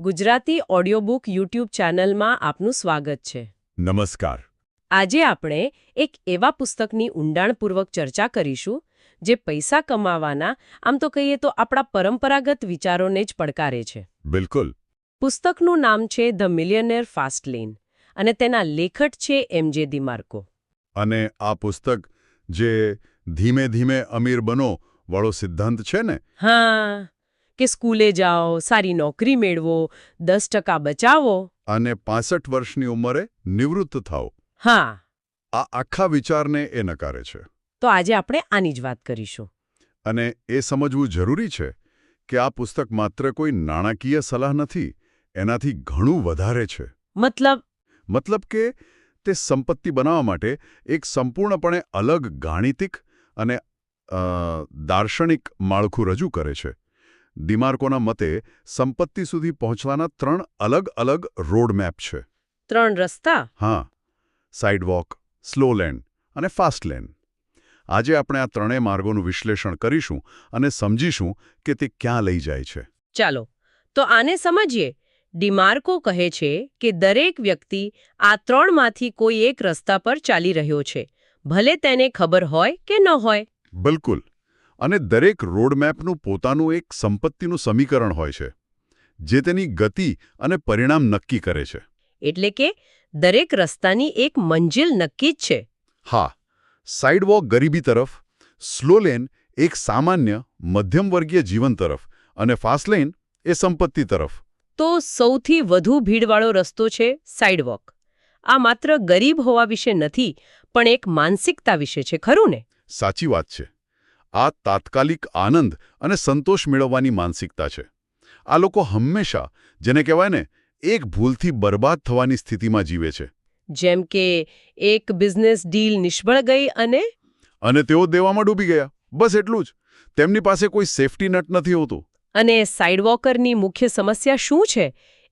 Gujarati audiobook YouTube ચેનલમાં આપનું સ્વાગત છે. નમસ્કાર. આજે આપણે એક એવા પુસ્તકની ઊંડાણપૂર્વક ચર્ચા કરીશું જે પૈસા કમાવાના આમ તો કહીએ તો આપણા પરંપરાગત વિચારોને જ પડકારે છે. બિલકુલ. પુસ્તકનું નામ છે ધ મિલિયનેર ફાસ્ટ લેન અને તેના લેખક છે એમજે ડિમાર્કો. અને આ પુસ્તક જે ધીમે ધીમે અમીર બનો વાળો સિદ્ધાંત છે ને? હા, કે સ્કૂલે જાઓ, સારી નોકરી મેળવો, 10% બચાવો અને 65 વર્ષની ઉંમરે નિવૃત્ત થાઓ. હા, આ આખા વિચારને એ નકારે છે. તો આજે આપણે આની જ વાત કરીશું. અને એ સમજવું જરૂરી છે કે આ પુસ્તક માત્ર કોઈ નાણાકીય સલાહ નથી, એનાથી ઘણું વધારે છે. મતલબ કે તે સંપત્તિ બનાવવા માટે એક સંપૂર્ણપણે અલગ ગાણિતિક અને દાર્શનિક માળખું રજૂ કરે છે. ડિમાર્કોના મતે સંપત્તિ સુધી પહોંચવાના 3 અલગ અલગ રોડમેપ છે. 3 રસ્તા? હા, સાઇડવોક, સ્લો લેન અને ફાસ્ટ લેન. આજે આપણે આ ત્રણેય માર્ગોનું વિશ્લેષણ કરીશું અને સમજીશું કે તે ક્યાં લઈ જાય છે. ચાલો, તો આને સમજીએ. ડિમાર્કો કહે છે કે દરેક વ્યક્તિ આ 3માંથી કોઈ એક રસ્તા પર ચાલી રહ્યો છે, ભલે તેને ખબર હોય કે ન હોય. બિલકુલ. અને દરેક રોડમેપનું પોતાનું એક સંપત્તિનું સમીકરણ હોય છે, જે તેની ગતિ અને પરિણામ નક્કી કરે છે. એટલે કે દરેક રસ્તાની એક મંજિલ નક્કી જ છે. હા, સાઇડવોક ગરીબી તરફ, સ્લો લેન એક સામાન્ય મધ્યમવર્ગીય જીવન તરફ અને ફાસ્ટ લેન એ સંપત્તિ તરફ. તો સૌથી વધુ ભીડવાળો રસ્તો છે સાઇડવોક. આ માત્ર ગરીબ હોવા વિશે નથી, પણ એક માનસિકતા વિશે છે, ખરું ને? સાચી વાત છે. આ તાત્કાલિક આનંદ અને સંતોષ મેળવવાની માનસિકતા છે. આ લોકો હંમેશા, જેને કહેવાય ને, એક ભૂલથી બરબાદ થવાની સ્થિતિમાં જીવે છે. જેમ કે એક બિઝનેસ ડીલ નિષ્ફળ ગઈ અને તેઓ દેવામાં ડૂબી ગયા. બસ એટલું જ. તેમની પાસે કોઈ સેફટી નેટ નથી હોતું. અને સાઇડવોકરની મુખ્ય સમસ્યા શું છે?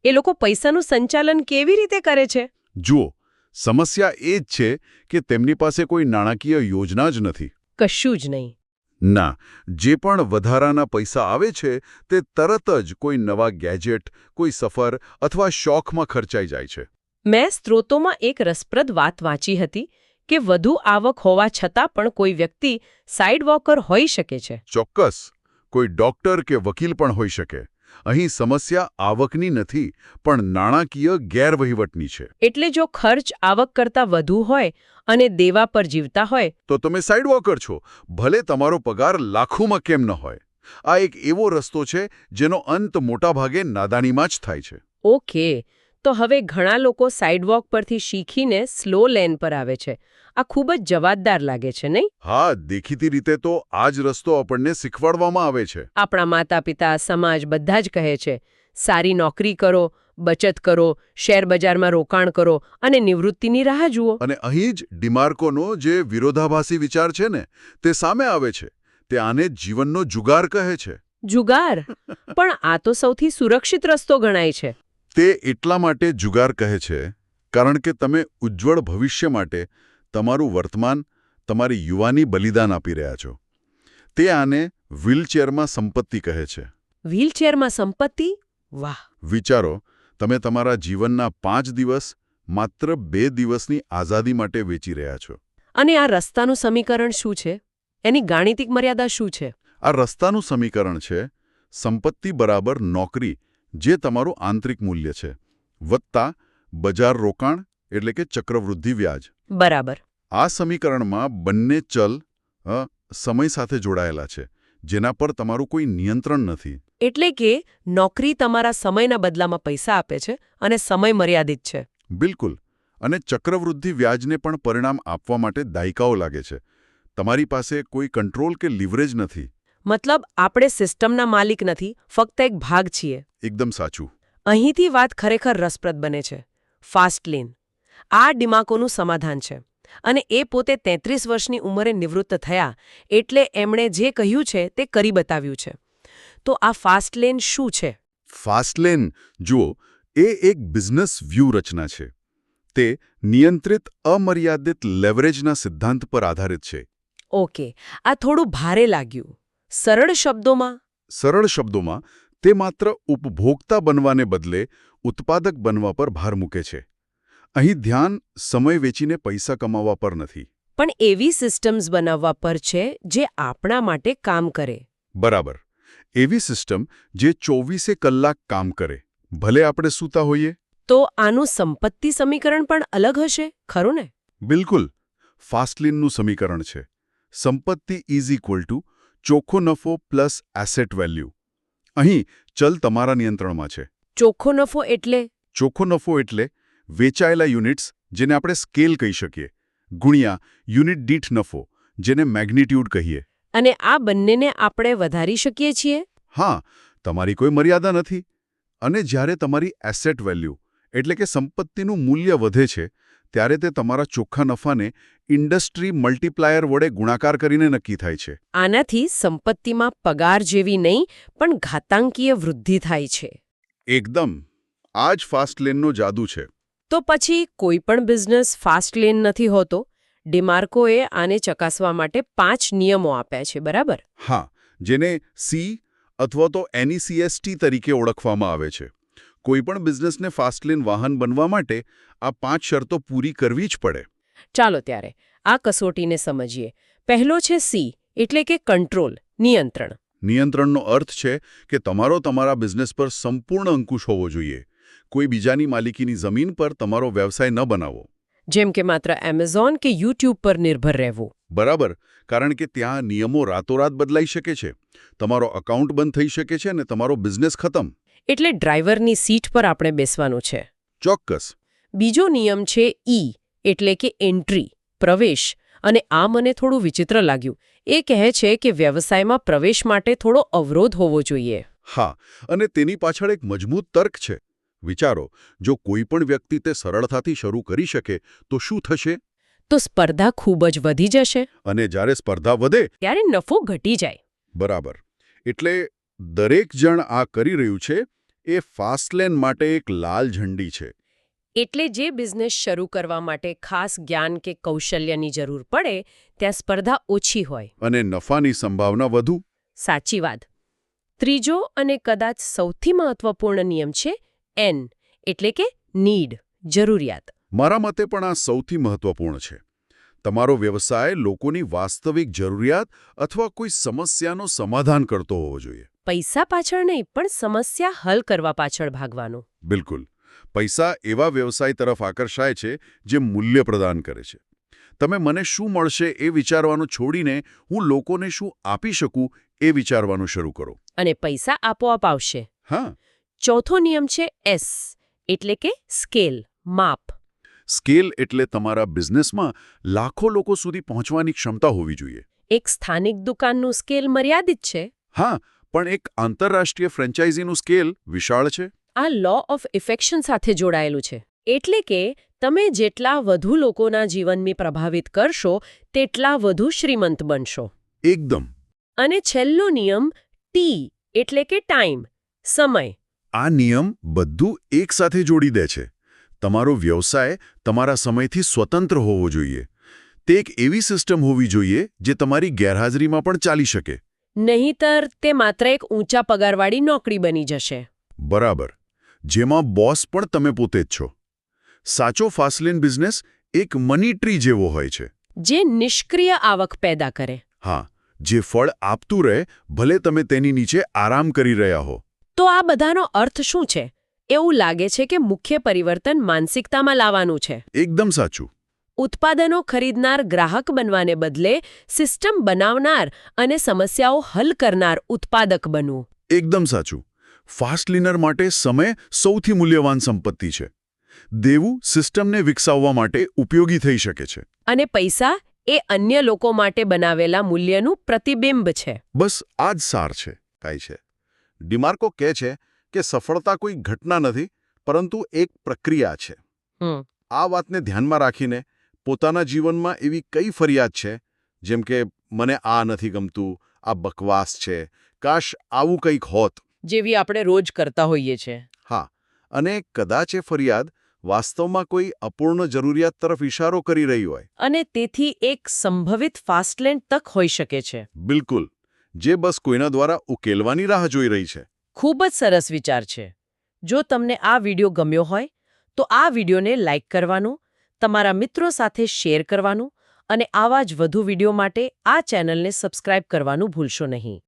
એ લોકો પૈસાનું સંચાલન કેવી રીતે કરે છે? જુઓ, સમસ્યા એ જ છે કે તેમની પાસે કોઈ નાણાકીય યોજના જ નથી. કશું જ નહીં. ના, જે પણ વધારાના પૈસા આવે છે તે તરત જ કોઈ નવા ગેજેટ, કોઈ સફર અથવા શોખમાં ખર્ચાઈ જાય છે. મેં સ્ત્રોતોમાં એક રસપ્રદ વાત વાંચી હતી કે વધુ આવક હોવા છતાં પણ કોઈ વ્યક્તિ સાઇડવોકર હોઈ શકે છે. ચોક્કસ. કોઈ ડોક્ટર કે વકીલ પણ હોઈ શકે. અહીં સમસ્યા આવકની નથી, પણ નાણાકીય ગેરવહીવટની છે. એટલે જો ખર્ચ આવક કરતાં વધુ હોય અને દેવા પર જીવતા હોય તો તમે સાઇડવોકર છો, ભલે તમારો પગાર લાખોમાં કેમ ન હોય. આ એક એવો રસ્તો છે જેનો અંત મોટાભાગે નાદાનીમાં જ થાય છે. ઓકે, તો હવે ઘણા લોકો સાઇડવોક પરથી શીખીને સ્લો લેન પર આવે છે. આ ખૂબ જ જવાબદાર લાગે છે, નહીં? હા, દેખીતી રીતે તો આ જ રસ્તો આપણને શીખવાડવામાં આવે છે. આપણા માતા-પિતા, સમાજ બધા જ કહે છે, સારી નોકરી કરો, બચત કરો, શેરબજારમાં રોકાણ કરો અને નિવૃત્તિની રાહ જુઓ. અને અહીં જ ડિમાર્કોનો જે વિરોધાભાસી વિચાર છે ને, તે સામે આવે છે. તે આને જીવનનો જુગાર કહે છે. જુગાર? પણ આ તો સૌથી સુરક્ષિત રસ્તો ગણાય છે. તે એટલા માટે જુગાર કહે છે કારણ કે તમે ઉજ્જવળ ભવિષ્ય માટે તમારું વર્તમાન, તમારી યુવાની બલિદાન આપી રહ્યા છો. તે આને વ્હીલચેરમાં સંપત્તિ કહે છે. વ્હીલચેરમાં સંપત્તિ? વાહ! વિચારો, તમે તમારા જીવનના 5 દિવસ માત્ર 2 દિવસની આઝાદી માટે વેચી રહ્યા છો. અને આ રસ્તાનું સમીકરણ શું છે? એની ગાણિતિક મર્યાદા શું છે? આ રસ્તાનું સમીકરણ છે સંપત્તિ બરાબર નોકરી, જે તમારું આંતરિક મૂલ્ય છે, વત્તા બજાર રોકાણ એટલે કે ચક્રવૃદ્ધિ વ્યાજ. બરાબર. આ સમીકરણમાં બંને ચલ સમય સાથે જોડાયેલા છે, જેના પર તમારું કોઈ નિયંત્રણ નથી. એટલે કે નોકરી તમારા સમયના બદલામાં પૈસા આપે છે અને સમય મર્યાદિત છે. બિલકુલ. અને ચક્રવૃદ્ધિ વ્યાજને પણ પરિણામ આપવા માટે દાયકાઓ લાગે છે. તમારી પાસે કોઈ કંટ્રોલ કે લિવરેજ નથી. મતલબ આપણે સિસ્ટમના માલિક નથી, ફક્ત એક ભાગ છીએ. એકદમ સાચું. અહીંથી વાત ખરેખર રસપ્રદ બને છે. Fast lane. આ ડિમાર્કોનું સમાધાન છે. અને એ પોતે 33 વર્ષની ઉંમરે નિવૃત્ત થયા, એટલે એમણે જે કહ્યું છે તે કરી બતાવ્યું છે. તો આ ફાસ્ટ લેન શું છે? ફાસ્ટ લેન, જુઓ, એ એક બિઝનેસ વ્યૂહરચના છે. તે નિયંત્રિત અમર્યાદિત લેવરેજના સિદ્ધાંત પર આધારિત છે. ઓકે, આ થોડું ભારે લાગ્યું. સરળ શબ્દોમાં? સરળ શબ્દોમાં તે માત્ર ઉપભોક્તા બનવાને બદલે ઉત્પાદક બનવા પર ભાર મૂકે છે. અહીં ધ્યાન સમય વેચીને પૈસા કમાવા પર નથી. પણ એવી સિસ્ટમ્સ બનાવવા પર છે જે આપણા માટે કામ કરે. બરાબર. એવી સિસ્ટમ જે 24 કલાક કામ કરે, ભલે આપણે સૂતા હોઈએ. તો આનું સંપત્તિ સમીકરણ પણ અલગ હશે, ખરું ને? બિલકુલ. ફાસ્ટલિનનું સમીકરણ છે. સંપત્તિ ઇઝ ઇક્વલ ટુ ચોખ્ખો નફો પ્લસ એસેટ વેલ્યુ. અહીં ચલ તમારા નિયંત્રણમાં છે. ચોખ્ખો નફો એટલે? ચોખ્ખો નફો એટલે વેચાયેલા યુનિટ્સ, જેને આપણે સ્કેલ કહી શકીએ, ગુણ્યા યુનિટ દીઠ નફો, જેને મેગ્નિટ્યુડ કહીએ. અને આ બંનેને આપણે વધારી શકીએ છીએ? હા, તમારી કોઈ મર્યાદા નથી. અને જ્યારે તમારી એસેટ વેલ્યુ એટલે કે સંપત્તિનું મૂલ્ય વધે છે, ત્યારે તે તમારા ચોખ્ખા નફાને ઇન્ડસ્ટ્રી મલ્ટીપ્લાયર વડે ગુણાકાર કરીને નક્કી થાય છે. આનાથી સંપત્તિમાં પગાર જેવી નહીં પણ ઘાતાંકીય વૃદ્ધિ થાય છે. એકદમ. આ જ ફાસ્ટલેનનો જાદુ છે. તો પછી કોઈ પણ બિઝનેસ ફાસ્ટ લેન નથી હોતો? ડિમાર્કોએ આને ચકાસવા માટે 5 નિયમો આપ્યા છે, બરાબર? હા, જેને સી અથવા તો NECST તરીકે ઓળખવામાં આવે છે. કોઈપણ બિઝનેસને ફાસ્ટલેન વાહન બનવા માટે આ 5 શરતો પૂરી કરવી જ પડે. ચાલો ત્યારે આ કસોટીને સમજીએ. પહેલો છે સી, એટલે કે કંટ્રોલ, નિયંત્રણ. નિયંત્રણનો અર્થ છે કે તમારા બિઝનેસ પર સંપૂર્ણ અંકુશ હોવો જોઈએ. કોઈ બીજાની માલિકીની જમીન પર તમારો વ્યવસાય ન બનાવો. જેમ કે માત્ર એમેઝોન કે યુટ્યુબ પર નિર્ભર રહેવું. બરાબર, કારણ કે ત્યાં નિયમો રાતોરાત બદલાઈ શકે છે. તમારો એકાઉન્ટ બંધ થઈ શકે છે અને તમારો બિઝનેસ ખતમ. એટલે ડ્રાઈવરની સીટ પર આપણે બેસવાનું છે. ચોક્કસ. બીજો નિયમ છે ઈ, એટલે કે એન્ટ્રી, પ્રવેશ. અને આ મને થોડું વિચિત્ર લાગ્યું. એ કહે છે કે વ્યવસાયમાં પ્રવેશ માટે થોડો અવરોધ હોવો જોઈએ. હા, અને તેની પાછળ એક મજબૂત તર્ક છે. વિચારો, જો કોઈ પણ વ્યક્તિ તે સરળતાથી શરૂ કરી શકે તો શું થશે? તો સ્પર્ધા ખૂબ જ વધી જશે. અને જ્યારે સ્પર્ધા વધે ત્યારે નફો ઘટી જાય. બરાબર. એટલે દરેક જણ આ કરી રહ્યું છે એ ફાસ્ટલેન માટે એક લાલ ઝંડી છે. એટલે જે બિઝનેસ શરૂ કરવા માટે ખાસ જ્ઞાન કે કૌશલ્યની જરૂર પડે ત્યાં સ્પર્ધા ઓછી હોય. અને નફાની સંભાવના વધુ. સાચી વાત. ત્રીજો અને કદાચ સૌથી મહત્વપૂર્ણ નિયમ છે એન, એટલે કે નીડ, જરૂરિયાત. મારા મતે પણ આ સૌથી મહત્વપૂર્ણ છે. તમારો વ્યવસાય લોકોની વાસ્તવિક જરૂરિયાત અથવા કોઈ સમસ્યાનો સમાધાન કરતો હોવો જોઈએ. પૈસા પાછળ નહીં, પણ સમસ્યા હલ કરવા પાછળ ભાગવાનું. બિલકુલ. પૈસા એવા વ્યવસાય તરફ આકર્ષાય છે જે મૂલ્ય પ્રદાન કરે છે. તમે મને શું મળશે એ વિચારવાનું છોડીને હું લોકોને શું આપી શકું એ વિચારવાનું શરૂ કરો. અને પૈસા આપોઆપ આવશે. હા. ચોથો નિયમ છે એસ, એટલે કે સ્કેલ, માપ. સ્કેલ એટલે તમારા બિઝનેસમાં લાખો લોકો સુધી પહોંચવાની ક્ષમતા હોવી જોઈએ. એક સ્થાનિક દુકાનનું સ્કેલ મર્યાદિત છે. હા, પણ એક આંતરરાષ્ટ્રીય ફ્રેન્ચાઇઝીનું સ્કેલ વિશાળ છે. આ લો ઓફ ઇફેક્શન સાથે જોડાયેલું છે. એટલે કે તમે જેટલા વધુ લોકોના જીવનને પ્રભાવિત કરશો તેટલા વધુ શ્રીમંત બનશો. એકદમ. અને છેલ્લો નિયમ ટી, એટલે કે ટાઈમ, સમય. આ નિયમ બધું એકસાથે જોડી દે છે. તમારો વ્યવસાય તમારા સમયથી સ્વતંત્ર હોવો જોઈએ. તે એક એવી સિસ્ટમ હોવી જોઈએ જે તમારી ગેરહાજરીમાં પણ ચાલી શકે. નહીંતર તે માત્ર એક ઊંચા પગારવાળી નોકરી બની જશે. બરાબર. જેમાં બોસ પણ તમે પોતે જ છો. સાચો ફાસ્ટલેન બિઝનેસ એક મની ટ્રી જેવો હોય છે. જે નિષ્ક્રિય આવક પેદા કરે. હા, જે ફળ આપતું રહે ભલે તમે તેની નીચે આરામ કરી રહ્યા હો. તો આ બધાનો અર્થ શું છે? એવું લાગે છે કે મુખ્ય પરિવર્તન માનસિકતામાં લાવવાનું છે. એકદમ સાચું. ઉત્પાદનો ખરીદનાર ગ્રાહક બનવાને બદલે સિસ્ટમ બનાવનાર અને સમસ્યાઓ હલ કરનાર ઉત્પાદક બનવું. એકદમ સાચું. ફાસ્ટલેનર માટે સમય સૌથી મૂલ્યવાન સંપત્તિ છે. દેવું સિસ્ટમને વિકસાવવા માટે ઉપયોગી થઈ શકે છે. અને પૈસા એ અન્ય લોકો માટે બનાવેલા મૂલ્યનું પ્રતિબિંબ છે. બસ આ જ સાર છે. કાંઈ છે. ડિમાર્કો કહે છે કે સફળતા કોઈ ઘટના નથી, પરંતુ એક પ્રક્રિયા છે. આ વાતને ધ્યાનમાં રાખીને પોતાના જીવનમાં એવી કઈ ફરિયાદ છે, જેમ કે મને આ નથી ગમતું, આ બકવાસ છે, કાશ આવું કંઈક હોત, જેવી આપણે રોજ કરતા હોઈએ છીએ. હા, અને કદાચ એ ફરિયાદ વાસ્તવમાં કોઈ અપૂર્ણ જરૂરિયાત તરફ ઇશારો કરી રહી હોય. અને તેથી એક સંભવિત ફાસ્ટલેન તક હોઈ શકે છે. બિલકુલ. જે બસ કોઈના દ્વારા ઉકેલવાની રાહ જોઈ રહી છે. ખૂબ જ સરસ વિચાર છે. જો તમને આ વિડિયો ગમ્યો હોય તો આ વિડિયોને લાઇક કરવાનું, તમારા મિત્રો સાથે શેર કરવાનું અને આવા જ વધુ વિડિયો માટે આ ચેનલને સબસ્ક્રાઇબ કરવાનું ભૂલશો નહીં.